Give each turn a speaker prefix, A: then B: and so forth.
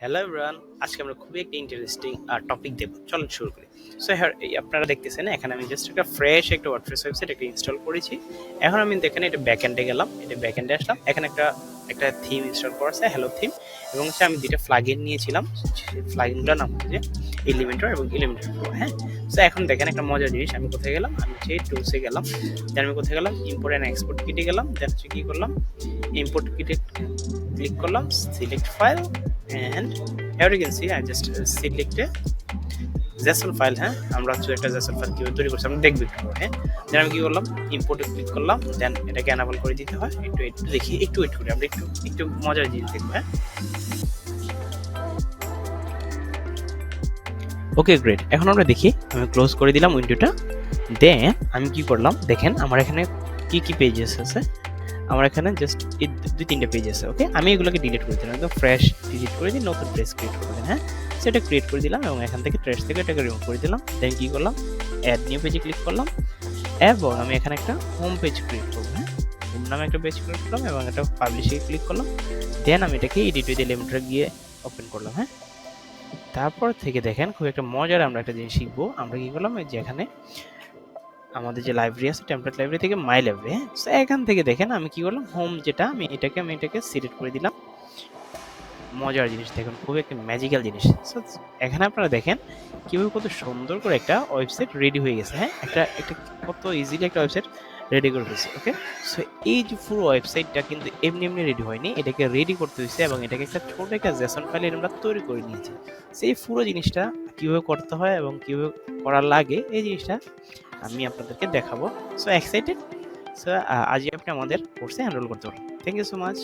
A: Hello everyone, আজকে আমরা খুবই একটা ইন্টারেস্টিং টপিক দেখব। চলুন শুরু করি। সো হ্যাঁ, আপনারা দেখতেছেন এখানে আমি জাস্ট একটা ফ্রেশ একটা ওয়ার্ডপ্রেস ওয়েবসাইট একটা ইনস্টল করেছি। এখন আমি এখানে এটা ব্যাকএন্ডে গেলাম, এটা ব্যাকএন্ডে আসলাম। এখানে একটা থিম ইনস্টল করা আছে, হ্যালো থিম, এবং হচ্ছে আমি দুইটা প্লাগইন নিয়েছিলাম। সেই প্লাগইনগুলোর নাম হচ্ছে এলিমেন্টর এবং এলিমেন্টর প্রো। হ্যাঁ, সো এখন দেখেন একটা মজার জিনিস, আমি কোথায় গেলাম, আমি হচ্ছে টুলসে গেলাম, দেন আমি কোথায় গেলাম, ইম্পোর্ট অ্যান্ড এক্সপোর্ট কিটে গেলাম, দেন হচ্ছে কী করলাম, ইম্পোর্ট কিটে ক্লিক করলাম, select file, and here you can see I just select a JSON file. হ্যাঁ, আমরা হচ্ছে একটা JSON ফাইল কিভাবে তৈরি করছি আমরা দেখব একটু। হ্যাঁ, দেন আমি কি করলাম, ইম্পোর্টে ক্লিক করলাম, দেন এটাকে এনেবল করে দিতে হয়। একটু দেখি, একটু ওয়েট করি, আমরা একটু মজার জিনিস দেখবো। হ্যাঁ, ওকে গ্রেট। এখন আমরা দেখি, আমি ক্লোজ করে দিলাম উইন্ডোটা। দেন আমি কি করলাম, দেখেন আমার এখানে কি পেজেস আছে। আমার এখানে জাস্ট এই 2-3টা পেজ আছে। ওকে, আমি এগুলোকে ডিলিট করে দিলাম, একদম ফ্রেশ ডিলিট করে দিই, নতুন পেজ ক্রিয়েট করে দিন। হ্যাঁ, সেটা ক্রিয়েট করে দিলাম এবং এখান থেকে ট্রেস থেকে এটাকে রিমুভ করে দিলাম। দেন কি করলাম, অ্যাড নিউ পেজে ক্লিক করলাম এবং আমি এখানে একটা হোম পেজ ক্রিয়েট করবো। হ্যাঁ, হোম নামে একটা পেজ ক্রিয়েট করলাম এবং এটা পাবলিশে ক্লিক করলাম। দেন আমি এটাকে এডিট উইথ এলিমেন্টরে গিয়ে ওপেন করলাম। হ্যাঁ, তারপর থেকে দেখেন খুব একটা মজার আমরা একটা জিনিস শিখবো। আমরা কি করলাম, যে এখানে আমাদের যে লাইব্রেরি আছে, টেমপ্লেট লাইব্রেরি থেকে মাই লাইব্রেরি। হ্যাঁ, সো এখান থেকে দেখেন আমি কি করলাম, হোম যেটা আমি এটাকে সিলেক্ট করে দিলাম। মজার জিনিস দেখুন, খুবই একটা ম্যাজিক্যাল জিনিস। সো এখানে আপনারা দেখেন কিভাবে কত সুন্দর করে একটা ওয়েবসাইট রেডি হয়ে গেছে। হ্যাঁ, একটা কত ইজিলি একটা ওয়েবসাইট রেডি করে ফেলছে। ওকে, সো এই যে পুরো ওয়েবসাইটটা কিন্তু এমনি রেডি হয়নি, এটাকে রেডি করতে হয়েছে এবং এটাকে একটা ছোট একটা জেসন ফাইলে আমরা তৈরি করে নিয়েছি। সেই পুরো জিনিসটা কিভাবে করতে হয় এবং কিভাবে করা লাগে, এই জিনিসটা আমি আপনাদেরকে দেখাবো। So excited? সো আজই আপনি আমাদের কোর্সে এনরোল করতে পারেন। Thank you so much.